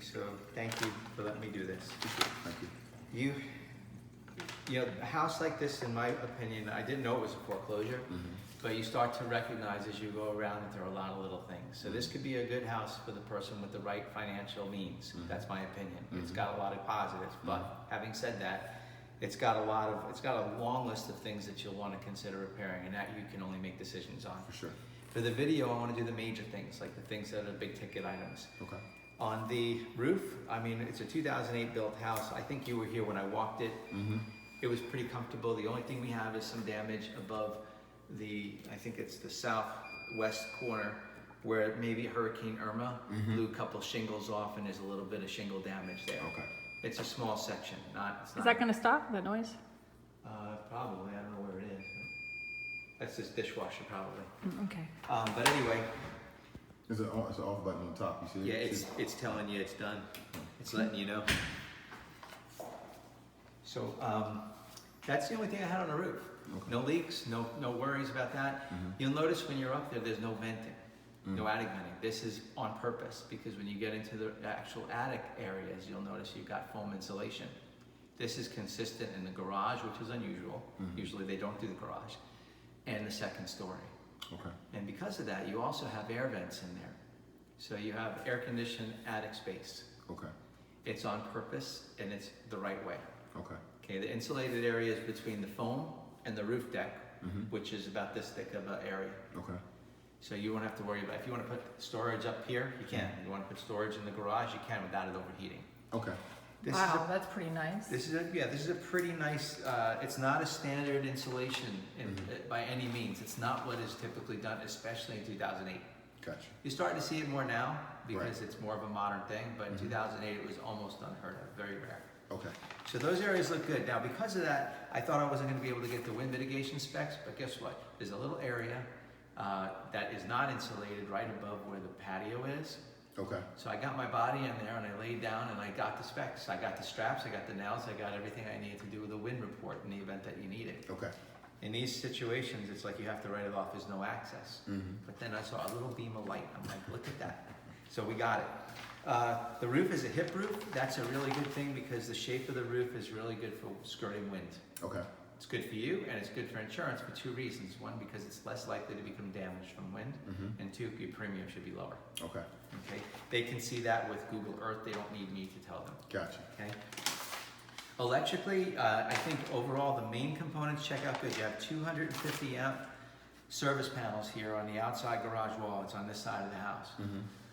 so thank you for letting me do this. Thank you. You know, a house like this, in my opinion, I didn't know it was a foreclosure, but you start to recognize as you go around that there are a lot of little things. So this could be a good house for the person with the right financial means. That's my opinion. It's got a lot of positives, but having said that, it's got a long list of things that you'll want to consider repairing, and that you can only make decisions on. For sure. For the video, I want to do the major things, like the things that are big ticket items. Okay. On the roof, I mean, it's a 2008 built house. I think you were here when I walked it. It was pretty comfortable. The only thing we have is some damage above I think it's the southwest corner, where maybe Hurricane Irma blew a couple shingles off, and there's a little bit of shingle damage there. Okay. It's a small section, Is that going to stop, that noise? Probably, I don't know where it is. That's this dishwasher, probably. Okay. But anyway. It's an off button on top, you see Yeah, it? it's telling you it's done. It's letting you know. So that's the only thing I had on the roof. Okay. No leaks, no worries about that. You'll notice when you're up there's no venting, no attic venting. This is on purpose, because when you get into the actual attic areas, you'll notice you've got foam insulation. This is consistent in the garage, which is unusual. Usually they don't do the garage, and the second story. Okay. And because of that, you also have air vents in there. So you have air-conditioned attic space. Okay. It's on purpose, and it's the right way. Okay. Okay, the insulated area is between the foam and the roof deck, which is about this thick of an area. Okay. So you won't have to worry about, if you want to put storage up here, you can. If you want to put storage in the garage, you can without it overheating. Okay. Wow, that's pretty nice. This is a pretty nice, it's not a standard insulation by any means. It's not what is typically done, especially in 2008. Gotcha. You're starting to see it more now because Right. it's more of a modern thing, but in 2008 it was almost unheard of, very rare. Okay. So those areas look good. Now because of that, I thought I wasn't going to be able to get the wind mitigation specs, but guess what? There's a little area that is not insulated right above where the patio is. Okay. So I got my body in there and I laid down and I got the specs. I got the straps, I got the nails, I got everything I needed to do with a wind report in the event that you need it. Okay. In these situations, it's like you have to write it off as no access. But then I saw a little beam of light. I'm like, look at that. So we got it. The roof is a hip roof. That's a really good thing because the shape of the roof is really good for skirting wind. Okay. It's good for you and it's good for insurance for two reasons. One, because it's less likely to become damaged from wind. And two, your premium should be lower. Okay. Okay. They can see that with Google Earth. They don't need me to tell them. Gotcha. Okay. Electrically, I think overall the main components check out good. You have 250 amp service panels here on the outside garage wall. It's on this side of the house.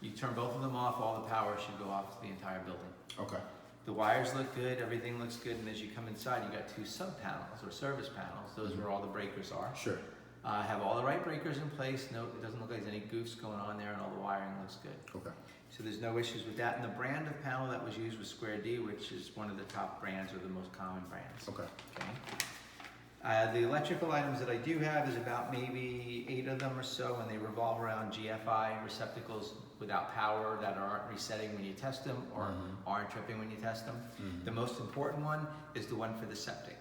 You turn both of them off, all the power should go off to the entire building. Okay. The wires look good, everything looks good, and as you come inside, you got two sub panels or service panels. Those are where all the breakers are. Sure. Have all the right breakers in place. No, it doesn't look like there's any goofs going on there, and all the wiring looks good. Okay. So there's no issues with that. And the brand of panel that was used was Square D, which is one of the top brands or the most common brands. Okay. Okay. The electrical items that I do have is about maybe 8 of them or so, and they revolve around GFI receptacles without power that aren't resetting when you test them or aren't tripping when you test them. The most important one is the one for the septic.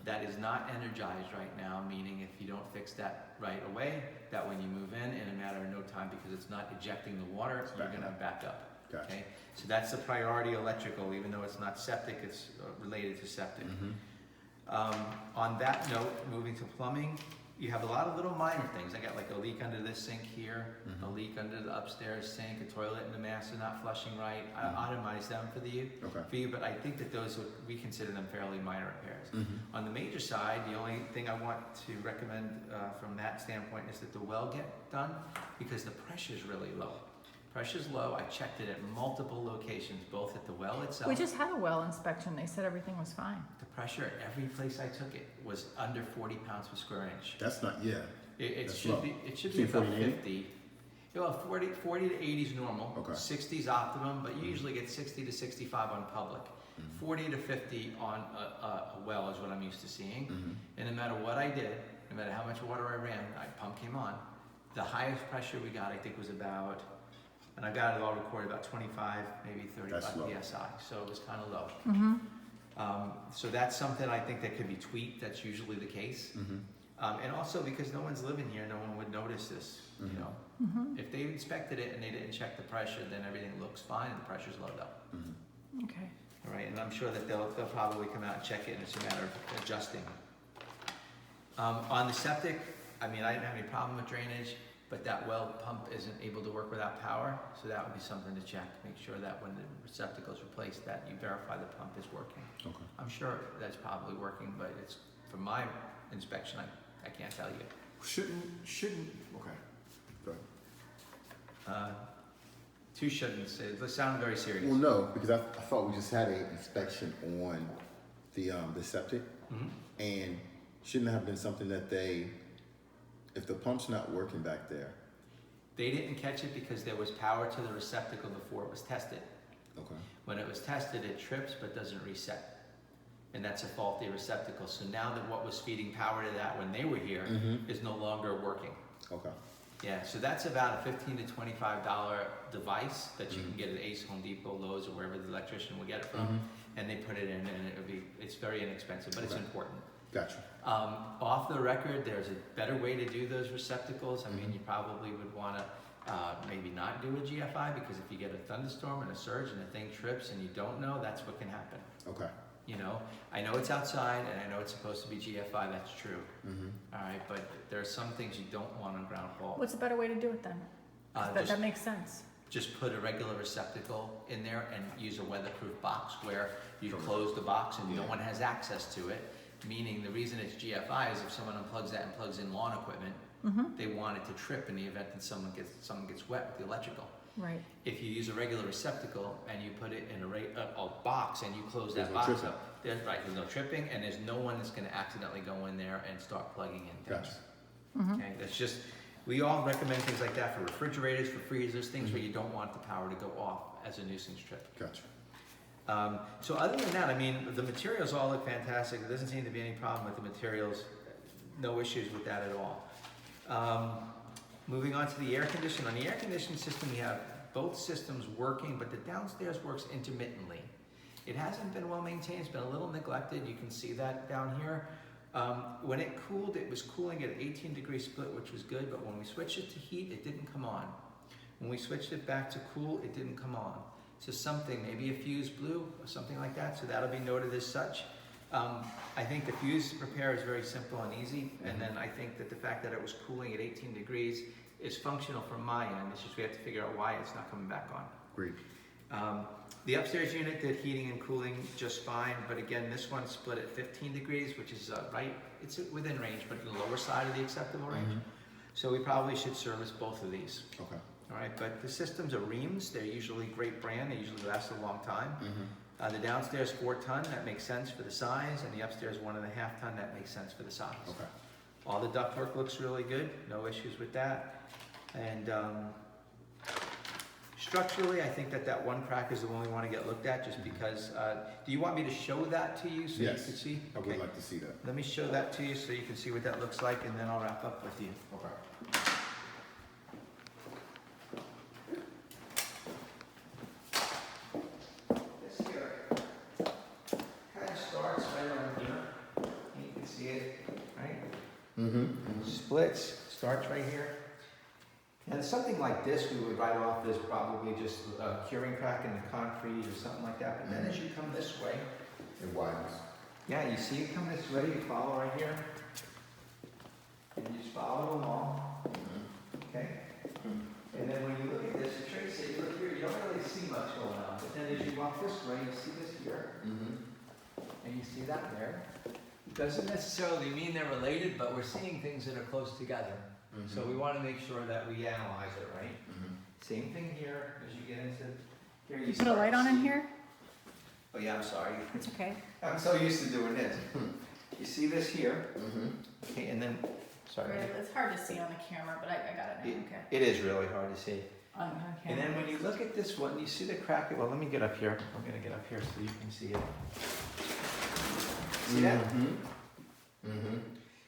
That is not energized right now, meaning if you don't fix that right away, that when you move in a matter of no time, because it's not ejecting the water, you're going to back up. Gotcha. Okay, so that's the priority electrical, even though it's not septic, it's related to septic. On that note, moving to plumbing, you have a lot of little minor things. I got like a leak under this sink here, a leak under the upstairs sink, a toilet in the master not flushing right. I itemize them for you, but I think that those we consider them fairly minor repairs. On the major side, the only thing I want to recommend from that standpoint is that the well get done because the pressure is really low. Pressure's low. I checked it at multiple locations, both at the well itself. We just had a well inspection. They said everything was fine. The pressure at every place I took it was under 40 pounds per square inch. That's not, yeah. It should be about 50. Well, 40 to 80 is normal. Okay. 60 is optimum, but you usually get 60 to 65 on public. 40 to 50 on a well is what I'm used to seeing. And no matter what I did, no matter how much water I ran, pump came on. The highest pressure we got, I think, was about, and I got it all recorded, about 25, maybe 35 PSI. So it was kind of low. So that's something I think that could be tweaked. That's usually the case. And also because no one's living here, no one would notice this, you know. If they inspected it and they didn't check the pressure, then everything looks fine and the pressure's low up. Okay. All right, and I'm sure that they'll probably come out and check it, and it's a matter of adjusting. On the septic, I mean, I didn't have any problem with drainage, but that well pump isn't able to work without power, so that would be something to check. Make sure that when the receptacle is replaced, that you verify the pump is working. Okay. I'm sure that's probably working, but it's, from my inspection, I can't tell you. Shouldn't, okay. Go ahead. Two shouldn'ts, it sounded very serious. Well, no, because I thought we just had an inspection on the septic, and shouldn't have been something that if the pump's not working back there. They didn't catch it because there was power to the receptacle before it was tested. Okay. When it was tested, it trips but doesn't reset. And that's a faulty receptacle. So now that what was feeding power to that when they were here is no longer working. Okay. Yeah, so that's about a $15 to $25 device that you can get at Ace, Home Depot, Lowe's, or wherever the electrician will get it from. And they put it in, and it's very inexpensive, but it's important. Gotcha. Off the record, there's a better way to do those receptacles. I mean, you probably would want to maybe not do a GFI, because if you get a thunderstorm and a surge and the thing trips and you don't know, that's what can happen. Okay. You know, I know it's outside and I know it's supposed to be GFI, that's true. All right, but there are some things you don't want on ground fault. What's a better way to do it then? That makes sense. Just put a regular receptacle in there and use a weatherproof box where you close the box and no one has access to it. Meaning the reason it's GFI is if someone unplugs that and plugs in lawn equipment, they want it to trip in the event that someone gets wet with the electrical. Right. If you use a regular receptacle and you put it in a box and you close that box up, there's no tripping, and there's no one that's going to accidentally go in there and start plugging in things. Gotcha. Okay, that's just, we all recommend things like that for refrigerators, for freezers, things where you don't want the power to go off as a nuisance trip. Gotcha. So other than that, I mean, the materials all look fantastic. There doesn't seem to be any problem with the materials. No issues with that at all. Moving on to the air conditioning. On the air conditioning system, we have both systems working, but the downstairs works intermittently. It hasn't been well maintained. It's been a little neglected. You can see that down here. When it cooled, it was cooling at 18-degree split, which was good, but when we switched it to heat, it didn't come on. When we switched it back to cool, it didn't come on. So something, maybe a fuse blew or something like that, so that'll be noted as such. I think the fuse repair is very simple and easy, and then I think that the fact that it was cooling at 18 degrees is functional from my end. It's just we have to figure out why it's not coming back on. Great. The upstairs unit did heating and cooling just fine, but again, this one split at 15 degrees, which is right, it's within range, but the lower side of the acceptable range. So we probably should service both of these. Okay. All right, but the systems are Rheems. They're usually great brand. They usually last a long time. The downstairs 4-ton, that makes sense for the size, and the upstairs 1.5-ton, that makes sense for the size. Okay. All the ductwork looks really good. No issues with that. And structurally, I think that one crack is the one we want to get looked at, just because. Do you want me to show that to you so Yes, you can see? I would like to see that. Let me show that to you so you can see what that looks like, and then I'll wrap up with you. Okay. This here kind of starts right around here, and you can see it, right? Splits, starts right here. And something like this, we would write off as probably just a curing crack in the concrete or something like that. But then as you come this way, It widens. yeah, you see it come this way, you follow right here. And you just follow it along, okay? And then when you look at this, Tracy, you look here, you don't really see much going on. But then as you walk this way, you see this here, and you see that there. Doesn't necessarily mean they're related, but we're seeing things that are close together. So we want to make sure that we analyze it, right? Same thing here, as you get into here. You put a light on in here? Oh yeah, I'm sorry. It's okay. I'm so used to doing this. You see this here? Okay, and then, sorry. It's hard to see on the camera, but I got it now. Okay. It is really hard to see. On And then when you look at this one, you see the crack. Well, let me get up here. I'm going to get up here so you can see it. See that?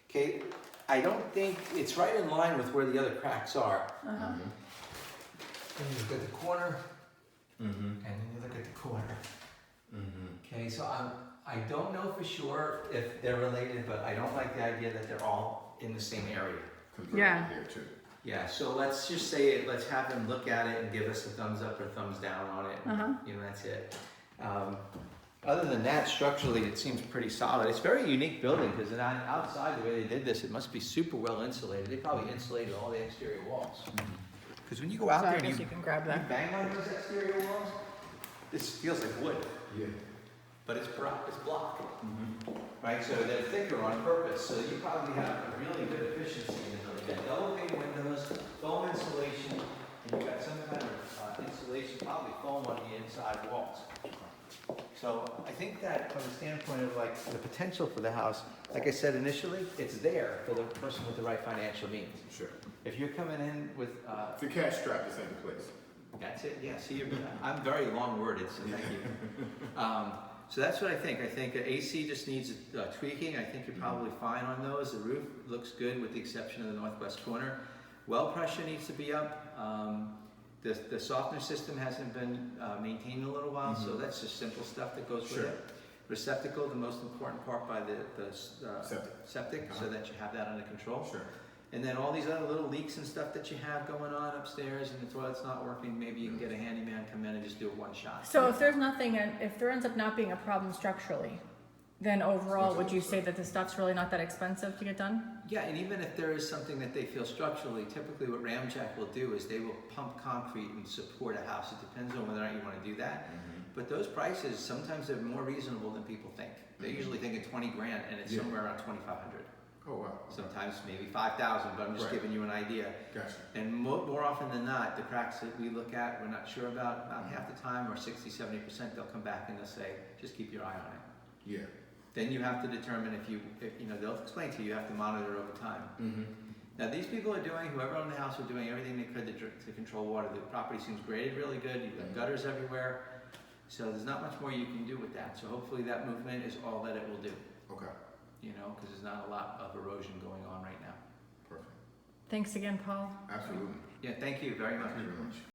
Okay, I don't think it's right in line with where the other cracks are. Then you look at the corner, and then you look at the corner. Okay, so I don't know for sure if they're related, but I don't like the idea that they're all in the same area. Converted Yeah. Here too. Yeah, so let's just say it, let's have him look at it and give us a thumbs up or thumbs down on it. Uh-huh. You know, that's it. Other than that, structurally, it seems pretty solid. It's a very unique building because outside, the way they did this, it must be super well insulated. They probably insulated all the exterior walls. Because when you go out So I there and guess you can grab you that. bang on those exterior walls, this feels like wood, Yeah. but it's block. Right, so they're thicker on purpose, so you probably have a really good efficiency in the building. You got double pane windows, foam insulation, and you got some kind of insulation, probably foam on the inside walls. So I think that from the standpoint of like the potential for the house, like I said initially, it's there for the person with the right financial means. Sure. If you're coming in with, The cash strap is in place. that's it, yeah, see, I'm very long-worded, so thank you. So that's what I think. I think AC just needs tweaking. I think you're probably fine on those. The roof looks good with the exception of the northwest corner. Well pressure needs to be up. The softener system hasn't been maintained in a little while, so that's just simple stuff that goes with Sure. it. Receptacle, the most important part by the septic, so Uh-huh. that you have that under control. Sure. And then all these other little leaks and stuff that you have going on upstairs and the toilet's not working, maybe you can get a handyman come in and just do it one shot. So if there's nothing, if there ends up not being a problem structurally, then overall, would you say that the stuff's really not that expensive to get done? Yeah, and even if there is something that they feel structurally, typically what Ramjack will do is they will pump concrete and support a house. It depends on whether or not you want to do that. But those prices, sometimes they're more reasonable than people think. They're usually thinking 20 grand and it's Yeah. somewhere around 2,500. Oh, wow. Sometimes maybe 5,000, but I'm just Right. giving you an idea. Gotcha. And more often than not, the cracks that we look at, we're not sure about half the time, or 60, 70%, they'll come back and they'll say, just keep your eye on it. Yeah. Then you have to determine if they'll explain to you, you have to monitor over time. Now these people are doing, whoever owned the house are doing everything they could to control water. The property seems graded really good, you've got gutters everywhere. So there's not much more you can do with that. So hopefully that movement is all that it will do, Okay. because there's not a lot of erosion going on right now. Perfect. Thanks again, Paul. Absolutely. Yeah, thank you very much. Thank you very much.